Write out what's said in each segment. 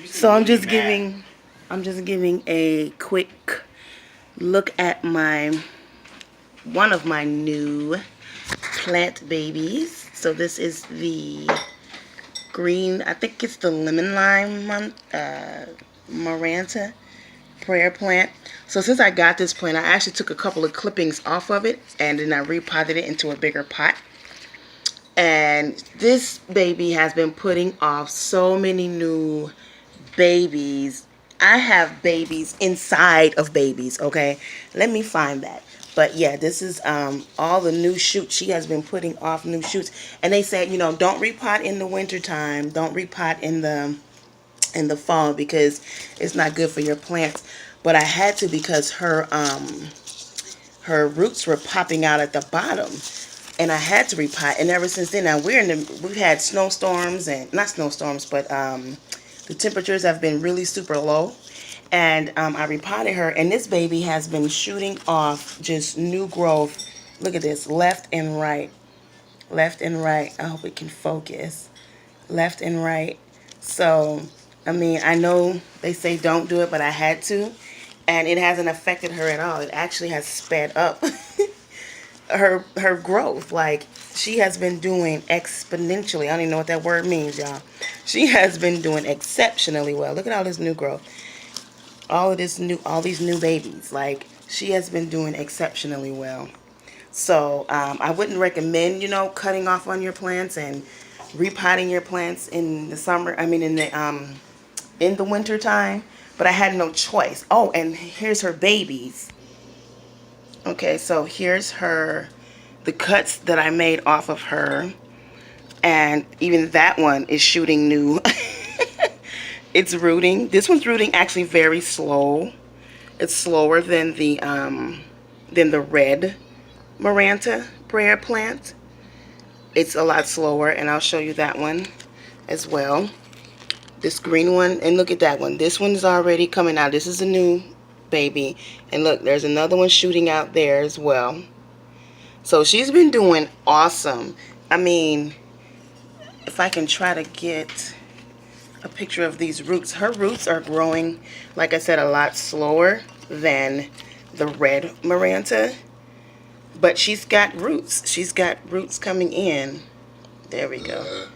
So I'm just giving a quick look at my one of my new plant babies. So this is the green, I think it's the lemon lime Maranta prayer plant. So since I got this plant, I actually took a couple of clippings off of it and then I repotted it into a bigger pot. And this baby has been putting off so many new babies. I have babies inside of babies, okay? Let me find that. But yeah, this is all the new shoots. She has been putting off new shoots. And they said, you know, don't repot in the wintertime. Don't repot in the fall because it's not good for your plants. But I had to because her roots were popping out at the bottom and I had to repot. And ever since then, now we've had snowstorms and not snowstorms, but the temperatures have been really super low. And I repotted her, and this baby has been shooting off just new growth. Look at this, left and right, left and right. I hope it can focus, left and right. So, I mean, I know they say don't do it, but I had to, and it hasn't affected her at all. It actually has sped up her growth. Like she has been doing exponentially. I don't even know what that word means, y'all. She has been doing exceptionally well. Look at all this new growth. All these new babies. Like she has been doing exceptionally well. So I wouldn't recommend, you know, cutting off on your plants and repotting your plants in the summer. I mean, in the winter time. But I had no choice. Oh, and here's her babies. Okay, so here's the cuts that I made off of her. And even that one is shooting new. It's rooting. This one's rooting actually very slow. It's slower than the red Maranta prayer plant. It's a lot slower, and I'll show you that one as well. This green one, and look at that one. This one is already coming out. This is a new baby. And look, there's another one shooting out there as well. So she's been doing awesome. I mean, if I can try to get a picture of these roots. Her roots are growing, like I said, a lot slower than the red Maranta. But she's got roots. She's got roots coming in. There we go.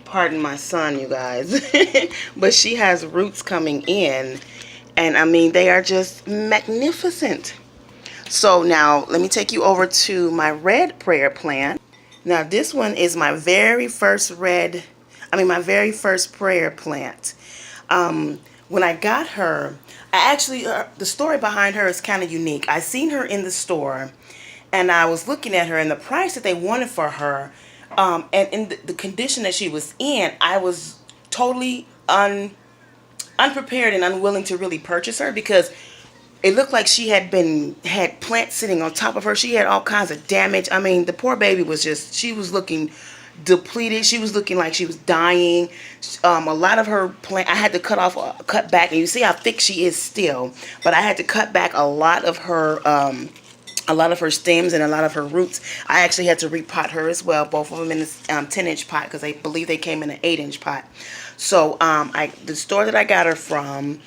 Pardon my son, you guys. But she has roots coming in. And I mean, they are just magnificent. So now, let me take you over to my red prayer plant. Now, this one is my very first my very first prayer plant. When I got her, the story behind her is kind of unique. I seen her in the store, and I was looking at her, and the price that they wanted for her, and in the condition that she was in, I was totally unprepared and unwilling to really purchase her because it looked like she had plants sitting on top of her. She had all kinds of damage. I mean, the poor baby she was looking depleted. She was looking like she was dying. A lot of her plant, I had to cut back, and you see how thick she is still. But I had to cut back a lot of her stems and a lot of her roots. I actually had to repot her as well, both of them in this 10-inch pot because I believe they came in an 8-inch pot. So the store that I got her from,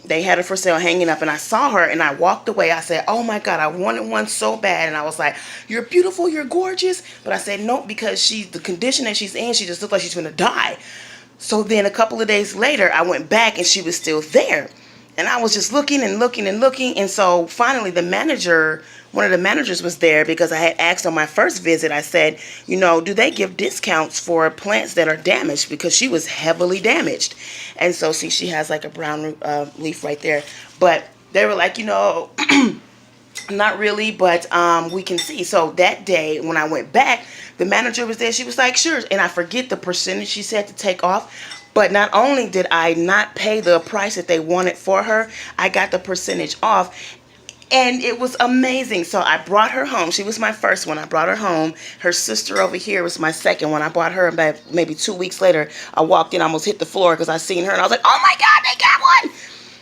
they had her for sale hanging up, and I saw her and I walked away. I said, oh my God, I wanted one so bad. And I was like, you're beautiful, you're gorgeous. But I said, no, because the condition that she's in, she just looked like she's going to die. So then a couple of days later, I went back and she was still there. And I was just looking and looking and looking. And so finally one of the managers was there because I had asked on my first visit, I said, you know, do they give discounts for plants that are damaged? Because she was heavily damaged. And so see, she has like a brown leaf right there. But they were like, you know, not really, but we can see. So that day when I went back, the manager was there. She was like, sure. And I forget the percentage she said to take off. But not only did I not pay the price that they wanted for her, I got the percentage off. And it was amazing. So I brought her home. She was my first one. I brought her home. Her sister over here was my second one. I brought her about maybe 2 weeks later. I walked in, almost hit the floor because I seen her. And I was like, oh my God, they got one.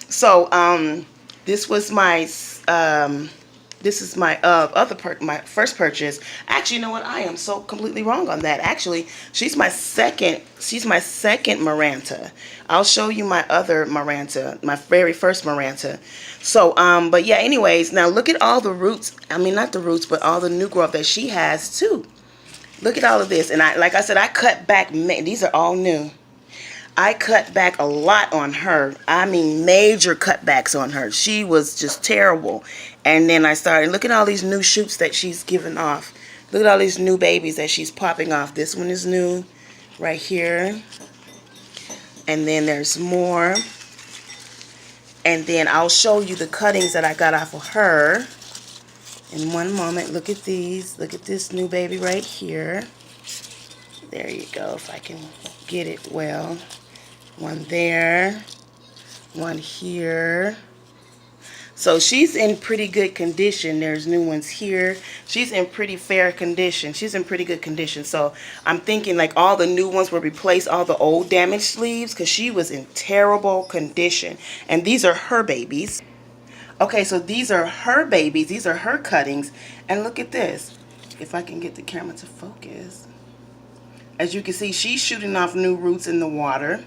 So this was my This is my my first purchase. Actually, you know what? I am so completely wrong on that. Actually, she's my second. She's my second Maranta. I'll show you my other Maranta, my very first Maranta. So, but yeah. Anyways, now look at all the roots. I mean, not the roots, but all the new growth that she has too. Look at all of this, and like I said, I cut back. These are all new. I cut back a lot on her. I mean, major cutbacks on her. She was just terrible. And then I started, look at all these new shoots that she's given off. Look at all these new babies that she's popping off. This one is new right here. And then there's more. And then I'll show you the cuttings that I got off of her in one moment. Look at these. Look at this new baby right here. There you go, if I can get it well. One there, one here. So she's in pretty good condition. There's new ones here. She's in pretty fair condition. She's in pretty good condition. So I'm thinking like all the new ones will replace all the old damaged sleeves because she was in terrible condition. And these are her babies. Okay, so these are her babies. These are her cuttings. And look at this. If I can get the camera to focus. As you can see, she's shooting off new roots in the water.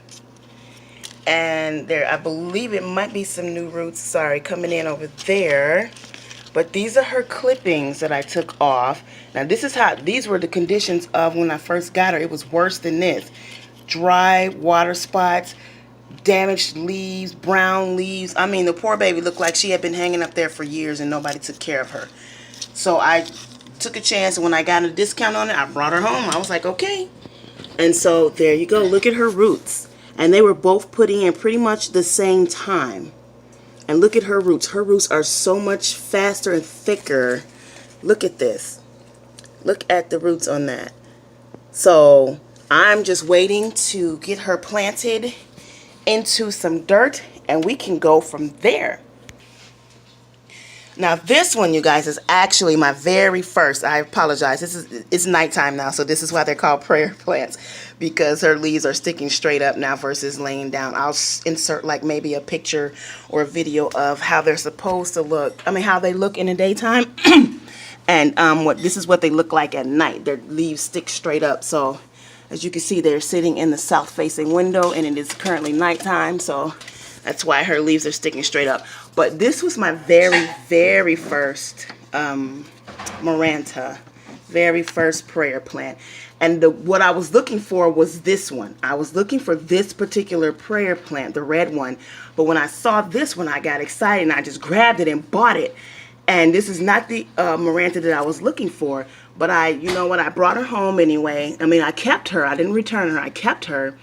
And there, I believe it might be some new roots, sorry, coming in over there. But these are her clippings that I took off. Now this is how, these were the conditions of when I first got her. It was worse than this. Dry water spots, damaged leaves, brown leaves. I mean, the poor baby looked like she had been hanging up there for years and nobody took care of her. So I took a chance, and when I got a discount on it, I brought her home. I was like, okay. And so there you go. Look at her roots. And they were both putting in pretty much the same time. And look at her roots. Her roots are so much faster and thicker. Look at this. Look at the roots on that. So I'm just waiting to get her planted into some dirt, and we can go from there. Now this one, you guys, is actually my very first. I apologize. It's nighttime now, so this is why they're called prayer plants, because her leaves are sticking straight up now versus laying down. I'll insert like maybe a picture or a video of how they're supposed to look. I mean, how they look in the daytime, and this is what they look like at night. Their leaves stick straight up. So as you can see, they're sitting in the south-facing window, and it is currently nighttime, so that's why her leaves are sticking straight up. But this was my very, very first Maranta, very first prayer plant. And what I was looking for was this one. I was looking for this particular prayer plant, the red one. But when I saw this one, I got excited and I just grabbed it and bought it. And this is not the Maranta that I was looking for. But you know what, I brought her home anyway. I mean, I kept her. I didn't return her. I kept her.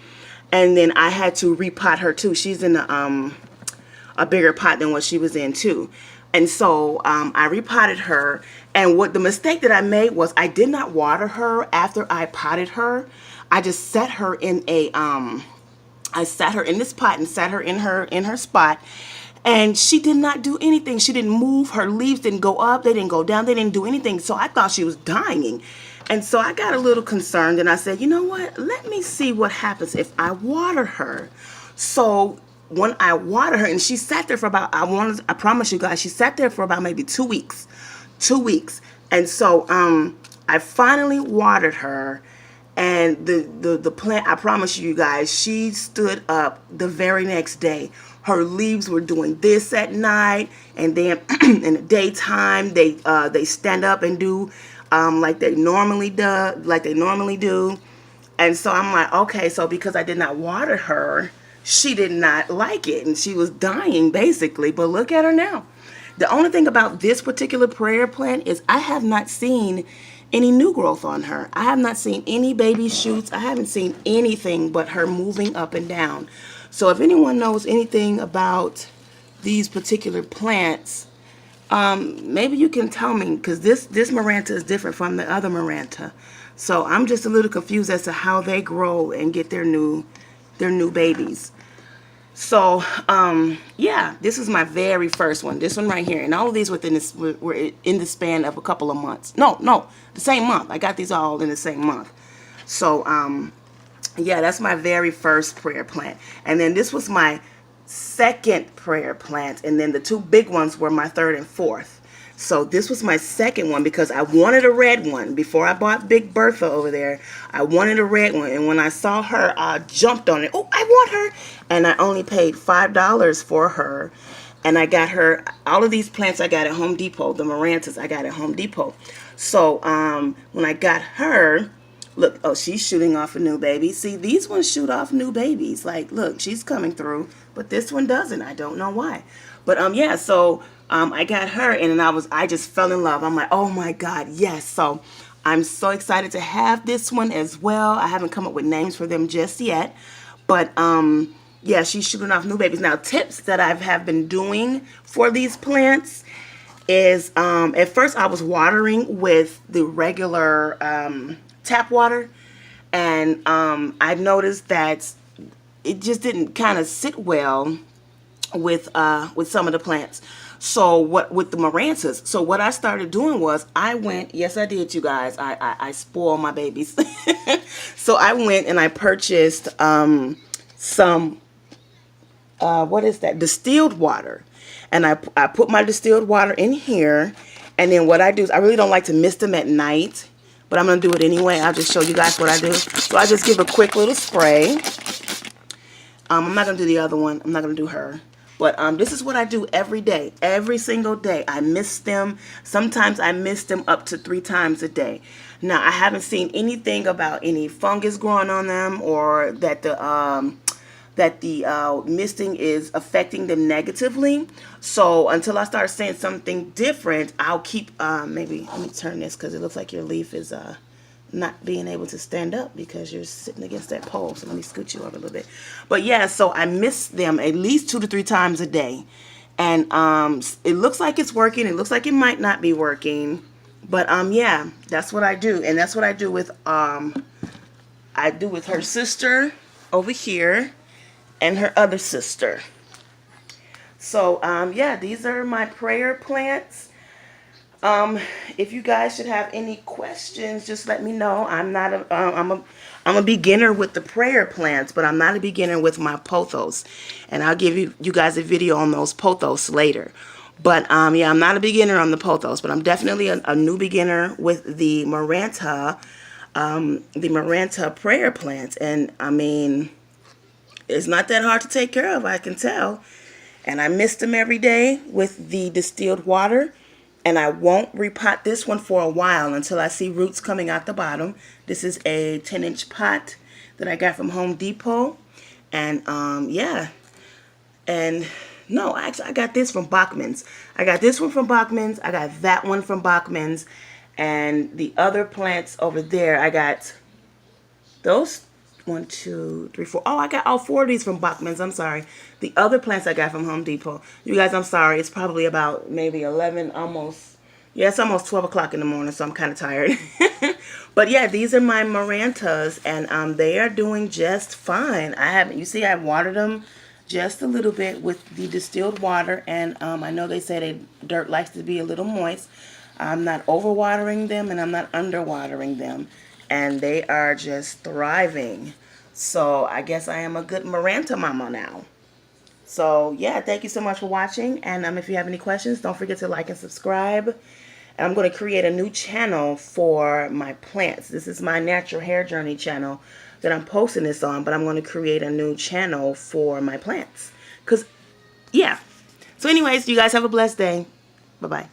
And then I had to repot her too. She's in a bigger pot than what she was in too. And so I repotted her. And what the mistake that I made was I did not water her after I potted her. I just set her in a I sat her in this pot and sat her in her spot. And she did not do anything. She didn't move. Her leaves didn't go up. They didn't go down. They didn't do anything. So I thought she was dying. And so I got a little concerned, and I said, you know what? Let me see what happens if I water her. So when I water her, and she sat there for about, I promise you guys, she sat there for about maybe 2 weeks. 2 weeks. And so I finally watered her, and the plant, I promise you guys, she stood up the very next day. Her leaves were doing this at night, and then in the daytime they stand up and do like they normally do. And so I'm like, okay, so because I did not water her, she did not like it, and she was dying basically. But look at her now. The only thing about this particular prayer plant is I have not seen any new growth on her. I have not seen any baby shoots. I haven't seen anything but her moving up and down. So if anyone knows anything about these particular plants, maybe you can tell me, because this Maranta is different from the other Maranta. So I'm just a little confused as to how they grow and get their new babies. So yeah, this is my very first one. This one right here, and all of these were in the span of a couple of months. No, the same month. I got these all in the same month. So yeah, that's my very first prayer plant. And then this was my second prayer plant, and then the two big ones were my third and fourth. So this was my second one because I wanted a red one. Before I bought Big Bertha over there, I wanted a red one. And when I saw her, I jumped on it. Oh, I want her. And I only paid $5 for her. And I got her, all of these plants I got at Home Depot. The Marantas I got at Home Depot. So when I got her, look, oh, she's shooting off a new baby. See, these ones shoot off new babies. Like, look, she's coming through. But this one doesn't. I don't know why. But yeah, so I got her, and then I just fell in love. I'm like, oh my God, yes. So I'm so excited to have this one as well. I haven't come up with names for them just yet. But yeah, she's shooting off new babies. Now, tips that I have been doing for these plants is at first I was watering with the regular tap water, and I noticed that it just didn't kind of sit well with some of the plants. So what with the Marantas? So what I started doing was I went. Yes, I did, you guys. I spoil my babies. So I went and I purchased some what is that? Distilled water, and I put my distilled water in here. And then what I do is I really don't like to mist them at night, but I'm gonna do it anyway. I'll just show you guys what I do. So I just give a quick little spray. I'm not gonna do the other one. I'm not gonna do her. But this is what I do every day, every single day. I mist them. Sometimes I mist them up to 3 times a day. Now, I haven't seen anything about any fungus growing on them, or that the misting is affecting them negatively. So until I start seeing something different, I'll keep, maybe, let me turn this because it looks like your leaf is not being able to stand up because you're sitting against that pole. So let me scoot you over a little bit. But yeah, so I mist them at least 2 to 3 times a day. And it looks like it's working. It looks like it might not be working. But yeah, that's what I do. And that's what I do with her sister over here and her other sister. So yeah, these are my prayer plants. If you guys should have any questions, just let me know. I'm a beginner with the prayer plants, but I'm not a beginner with my pothos. And I'll give you guys a video on those pothos later. But yeah, I'm not a beginner on the pothos, but I'm definitely a new beginner with the Maranta prayer plants. And I mean, it's not that hard to take care of, I can tell. And I mist them every day with the distilled water. And I won't repot this one for a while until I see roots coming out the bottom. This is a 10-inch pot that I got from Home Depot. And yeah. And no, actually I got this from Bachman's. I got this one from Bachman's. I got that one from Bachman's. And the other plants over there, I got those 1, 2, 3, 4. Oh, I got all 4 of these from Bachman's. I'm sorry. The other plants I got from Home Depot. You guys, I'm sorry. It's probably about maybe 11, almost. Yeah, it's almost 12 o'clock in the morning, so I'm kind of tired. But yeah, these are my Marantas, and they are doing just fine. You see, I watered them just a little bit with the distilled water, and I know they say dirt likes to be a little moist. I'm not overwatering them, and I'm not underwatering them. And they are just thriving. So I guess I am a good Maranta mama now. So yeah, thank you so much for watching. And if you have any questions, don't forget to like and subscribe. And I'm going to create a new channel for my plants. This is my Natural Hair Journey channel that I'm posting this on. But I'm going to create a new channel for my plants. Yeah. So anyways, you guys have a blessed day. Bye-bye.